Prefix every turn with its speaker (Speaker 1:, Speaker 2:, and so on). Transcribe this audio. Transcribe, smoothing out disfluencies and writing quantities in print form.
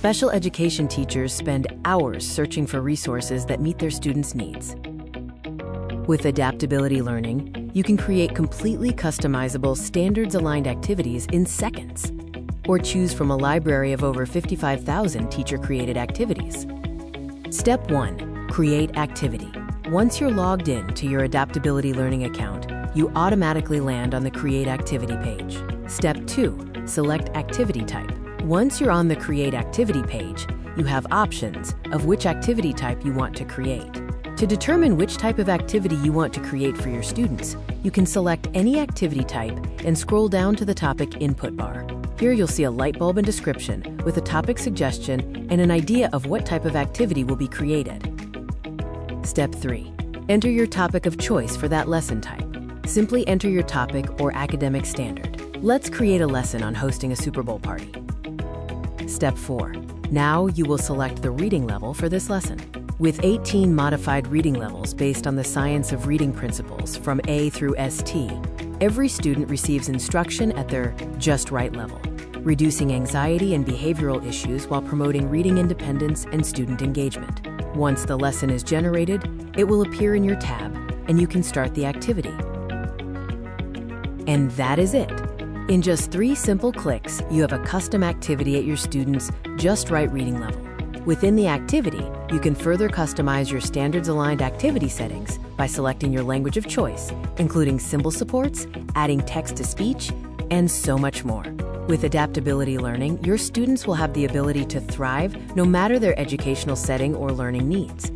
Speaker 1: Special education teachers spend hours searching for resources that meet their students' needs. With Adaptability Learning, you can create completely customizable, standards-aligned activities in seconds, or choose from a library of over 55,000 teacher-created activities. Step 1. Create activity. Once you're logged in to your Adaptability Learning account, you automatically land on the Create Activity page. Step 2. Select activity type. Once you're on the Create Activity page, you have options of which activity type you want to create. To determine which type of activity you want to create for your students, you can select any activity type and scroll down to the topic input bar. Here you'll see a light bulb and description with a topic suggestion and an idea of what type of activity will be created. Step 3. Enter your topic of choice for that lesson type. Simply enter your topic or academic standard. Let's create a lesson on hosting a Super Bowl party. Step 4. Now you will select the reading level for this lesson. With 18 modified reading levels based on the science of reading principles from A through ST, every student receives instruction at their just right level, reducing anxiety and behavioral issues while promoting reading independence and student engagement. Once the lesson is generated, it will appear in your tab, and you can start the activity. And that is it. In just 3 simple clicks, you have a custom activity at your students' just right reading level. Within the activity, you can further customize your standards-aligned activity settings by selecting your language of choice, including symbol supports, adding text-to-speech, and so much more. With Adaptability Learning, your students will have the ability to thrive no matter their educational setting or learning needs.